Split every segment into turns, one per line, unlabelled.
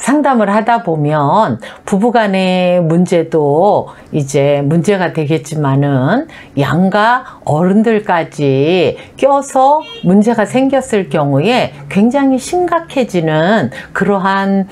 상담을 하다 보면 부부간의 문제도 이제 문제가 되겠지만은 양가 어른들까지 껴서 문제가 생겼을 경우에 굉장히 심각해지는 그러한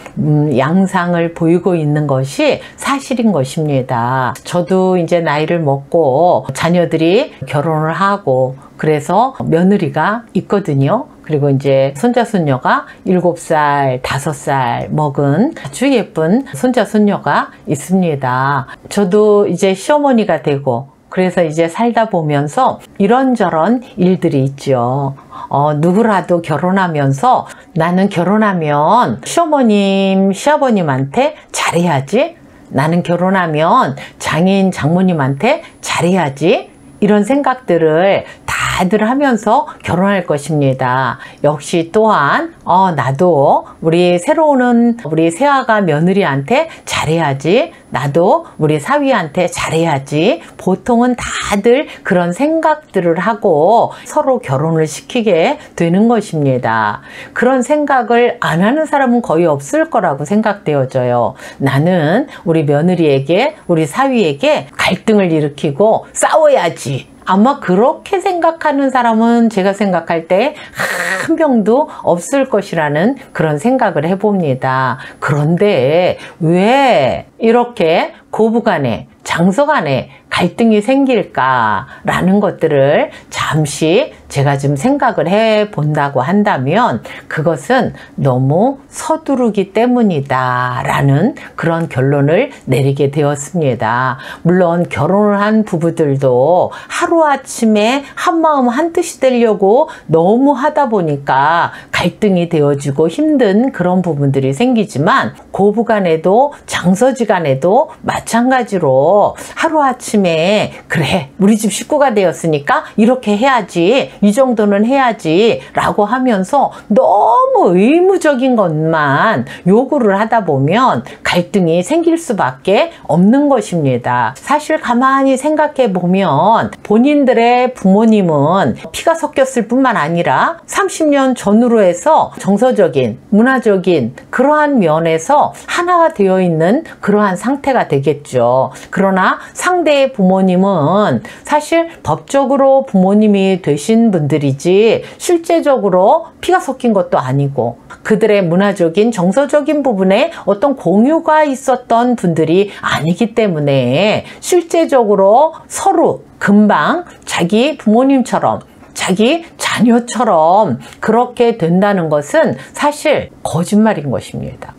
양상을 보이고 있는 것이 사실인 것입니다. 저도 이제 나이를 먹고 자녀들이 결혼을 하고 그래서 며느리가 있거든요. 그리고 이제 손자 손녀가 7살, 5살 먹은 아주 예쁜 손자 손녀가 있습니다. 저도 이제 시어머니가 되고 그래서 이제 살다 보면서 이런저런 일들이 있죠. 누구라도 결혼하면서 나는 결혼하면 시어머님, 시아버님한테 잘해야지. 나는 결혼하면 장인, 장모님한테 잘해야지. 이런 생각들을 다들 하면서 결혼할 것입니다. 역시 또한 나도 우리 새로 오는 우리 새아가 며느리한테 잘해야지. 나도 우리 사위한테 잘해야지. 보통은 다들 그런 생각들을 하고 서로 결혼을 시키게 되는 것입니다. 그런 생각을 안 하는 사람은 거의 없을 거라고 생각되어져요. 나는 우리 며느리에게, 우리 사위에게 갈등을 일으키고 싸워야지. 아마 그렇게 생각하는 사람은 제가 생각할 때 한 명도 없을 것이라는 그런 생각을 해봅니다. 그런데 왜 이렇게 고부간에, 장서간에 갈등이 생길까라는 것들을 잠시 제가 좀 생각을 해 본다고 한다면 그것은 너무 서두르기 때문이다 라는 그런 결론을 내리게 되었습니다. 물론 결혼을 한 부부들도 하루아침에 한마음 한뜻이 되려고 너무 하다 보니까 갈등이 되어지고 힘든 그런 부분들이 생기지만 고부간에도 장서지간에도 마찬가지로 하루아침에 그래 우리 집 식구가 되었으니까 이렇게 해야지, 이 정도는 해야지 라고 하면서 너무 의무적인 것만 요구를 하다 보면 갈등이 생길 수밖에 없는 것입니다. 사실 가만히 생각해 보면 본인들의 부모님은 피가 섞였을 뿐만 아니라 30년 전후로 해서 정서적인, 문화적인 그러한 면에서 하나가 되어 있는 그러한 상태가 되겠죠. 그러나 상대의 부모님은 사실 법적으로 부모님이 되신 분들이지 실제적으로 피가 섞인 것도 아니고 그들의 문화적인 정서적인 부분에 어떤 공유가 있었던 분들이 아니기 때문에 실제적으로 서로 금방 자기 부모님처럼 자기 자녀처럼 그렇게 된다는 것은 사실 거짓말인 것입니다.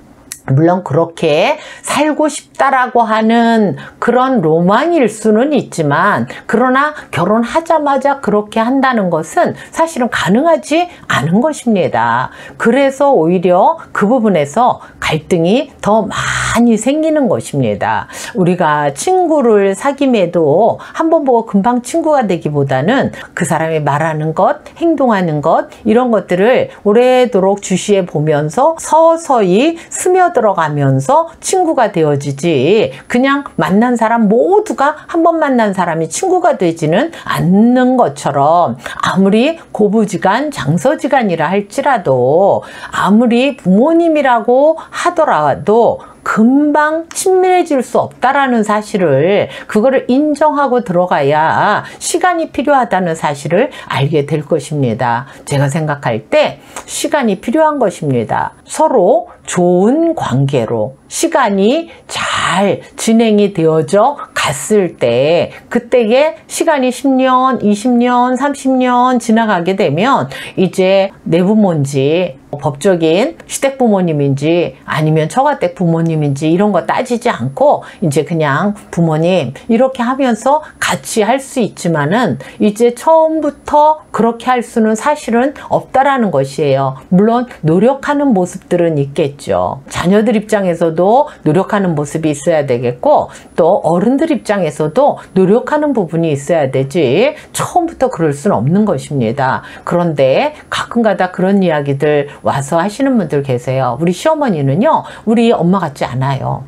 물론 그렇게 살고 싶다라고 하는 그런 로망일 수는 있지만 그러나 결혼하자마자 그렇게 한다는 것은 사실은 가능하지 않은 것입니다. 그래서 오히려 그 부분에서 갈등이 더 많이 생기는 것입니다. 우리가 친구를 사귐에도 한번 보고 금방 친구가 되기보다는 그 사람이 말하는 것, 행동하는 것 이런 것들을 오래도록 주시해 보면서 서서히 스며들어가면서 친구가 되어지지 그냥 만난 사람 모두가 한 번 만난 사람이 친구가 되지는 않는 것처럼 아무리 고부지간, 장서지간이라 할지라도 아무리 부모님이라고 하더라도 금방 친밀해질 수 없다라는 사실을 그거를 인정하고 들어가야 시간이 필요하다는 사실을 알게 될 것입니다. 제가 생각할 때 시간이 필요한 것입니다. 서로 좋은 관계로 시간이 잘 진행이 되어져 갔을 때 그때에 시간이 10년, 20년, 30년 지나가게 되면 이제 내 부모인지 법적인 시댁 부모님인지 아니면 처가댁 부모님인지 이런 거 따지지 않고 이제 그냥 부모님 이렇게 하면서 같이 할 수 있지만은 이제 처음부터 그렇게 할 수는 사실은 없다라는 것이에요. 물론 노력하는 모습들은 있겠죠. 자녀들 입장에서도 노력하는 모습이 있어야 되겠고 또 어른들 입장에서도 노력하는 부분이 있어야 되지 처음부터 그럴 수는 없는 것입니다. 그런데 가끔가다 그런 이야기들 와서 하시는 분들 계세요. 우리 시어머니는요 우리 엄마 같지 않아요.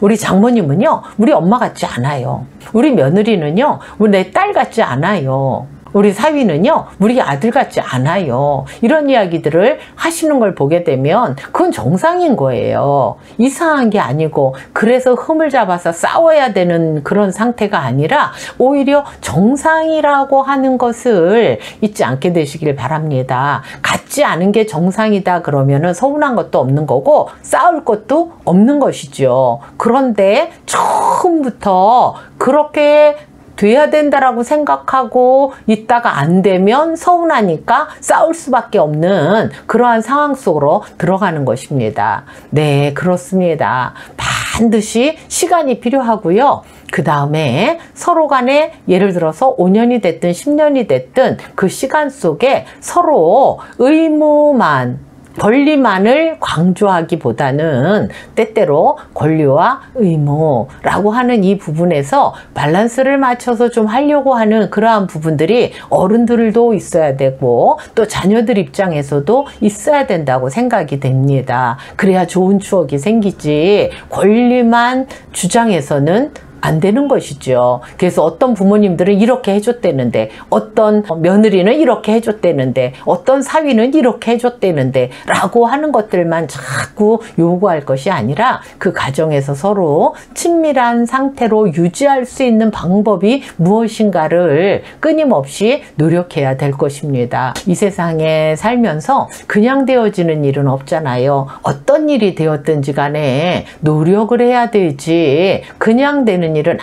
우리 장모님은요 우리 엄마 같지 않아요. 우리 며느리는요 우리 내 딸 같지 않아요. 우리 사위는요 우리 아들 같지 않아요. 이런 이야기들을 하시는 걸 보게 되면 그건 정상인 거예요. 이상한 게 아니고, 그래서 흠을 잡아서 싸워야 되는 그런 상태가 아니라 오히려 정상이라고 하는 것을 잊지 않게 되시길 바랍니다. 같지 않은 게 정상이다 그러면은 서운한 것도 없는 거고 싸울 것도 없는 것이죠. 그런데 처음부터 그렇게 돼야 된다라고 생각하고 있다가 안 되면 서운하니까 싸울 수밖에 없는 그러한 상황 속으로 들어가는 것입니다. 네, 그렇습니다. 반드시 시간이 필요하고요. 그 다음에 서로 간에 예를 들어서 5년이 됐든 10년이 됐든 그 시간 속에 서로 의무만, 권리만을 강조하기보다는 때때로 권리와 의무라고 하는 이 부분에서 밸런스를 맞춰서 좀 하려고 하는 그러한 부분들이 어른들도 있어야 되고 또 자녀들 입장에서도 있어야 된다고 생각이 됩니다. 그래야 좋은 추억이 생기지 권리만 주장해서는 안 되는 것이죠. 그래서 어떤 부모님들은 이렇게 해줬대는데, 어떤 며느리는 이렇게 해줬대는데, 어떤 사위는 이렇게 해줬대는데 라고 하는 것들만 자꾸 요구할 것이 아니라 그 가정에서 서로 친밀한 상태로 유지할 수 있는 방법이 무엇인가를 끊임없이 노력해야 될 것입니다. 이 세상에 살면서 그냥 되어지는 일은 없잖아요. 어떤 일이 되었든지 간에 노력을 해야 되지 그냥 되는 일은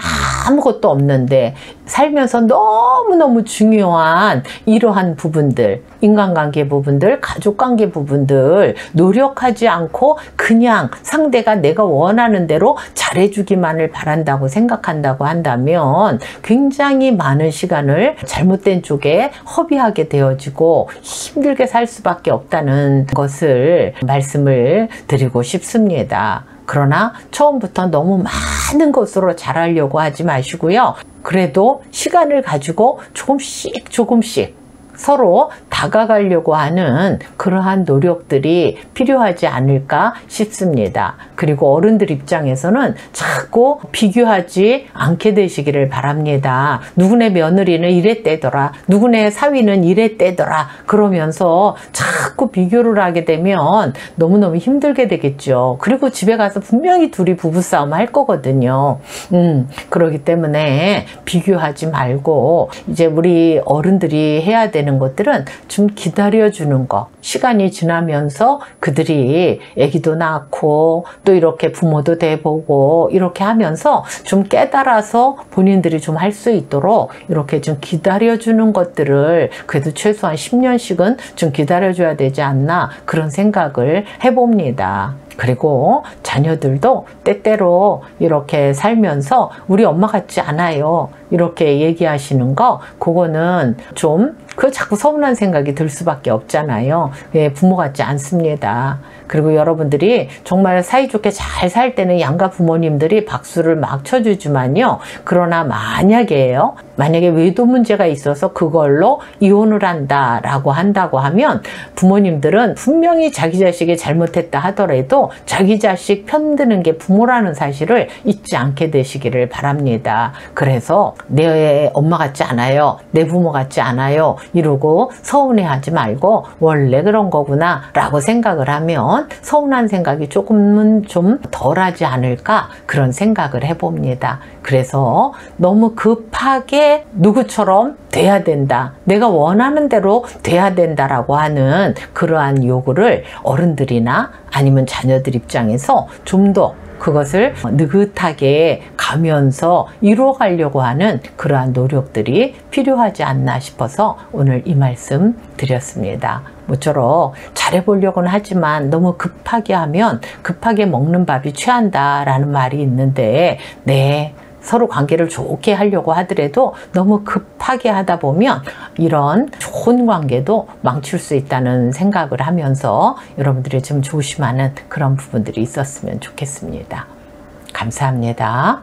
아무것도 없는데, 살면서 너무너무 중요한 이러한 부분들, 인간관계 부분들, 가족관계 부분들 노력하지 않고 그냥 상대가 내가 원하는 대로 잘해주기만을 바란다고 생각한다고 한다면 굉장히 많은 시간을 잘못된 쪽에 허비하게 되어지고 힘들게 살 수밖에 없다는 것을 말씀을 드리고 싶습니다. 그러나 처음부터 너무 많은 것으로 잘하려고 하지 마시고요. 그래도 시간을 가지고 조금씩 서로 다가가려고 하는 그러한 노력들이 필요하지 않을까 싶습니다. 그리고 어른들 입장에서는 자꾸 비교하지 않게 되시기를 바랍니다. 누구네 며느리는 이랬대더라, 누구네 사위는 이랬대더라 그러면서 자꾸 비교를 하게 되면 너무너무 힘들게 되겠죠. 그리고 집에 가서 분명히 둘이 부부싸움 할 거거든요. 그렇기 때문에 비교하지 말고 이제 우리 어른들이 해야 되는 것들은 좀 기다려주는 거. 시간이 지나면서 그들이 아기도 낳고 또 이렇게 부모도 돼보고 이렇게 하면서 좀 깨달아서 본인들이 좀 할 수 있도록 이렇게 좀 기다려주는 것들을 그래도 최소한 10년씩은 좀 기다려줘야 되지 않나 그런 생각을 해봅니다. 그리고 자녀들도 때때로 이렇게 살면서 우리 엄마 같지 않아요 이렇게 얘기하시는 거, 그거는 좀 그 자꾸 서운한 생각이 들 수밖에 없잖아요. 예, 부모 같지 않습니다. 그리고 여러분들이 정말 사이좋게 잘 살 때는 양가 부모님들이 박수를 막 쳐주지만요. 그러나 만약에 외도 문제가 있어서 그걸로 이혼을 한다라고 하면 부모님들은 분명히 자기 자식이 잘못했다 하더라도 자기 자식 편드는 게 부모라는 사실을 잊지 않게 되시기를 바랍니다. 그래서 내 엄마 같지 않아요, 내 부모 같지 않아요 이러고 서운해하지 말고 원래 그런 거구나 라고 생각을 하면 서운한 생각이 조금은 좀 덜하지 않을까 그런 생각을 해봅니다. 그래서 너무 급하게 누구처럼 돼야 된다, 내가 원하는 대로 돼야 된다라고 하는 그러한 요구를 어른들이나 아니면 자녀들 입장에서 좀 더 그것을 느긋하게 가면서 이루어가려고 하는 그러한 노력들이 필요하지 않나 싶어서 오늘 이 말씀 드렸습니다. 모쪼록 잘해보려고는 하지만 너무 급하게 하면 급하게 먹는 밥이 취한다라는 말이 있는데, 네, 서로 관계를 좋게 하려고 하더라도 너무 급하게 하다 보면 이런 좋은 관계도 망칠 수 있다는 생각을 하면서 여러분들이 좀 조심하는 그런 부분들이 있었으면 좋겠습니다. 감사합니다.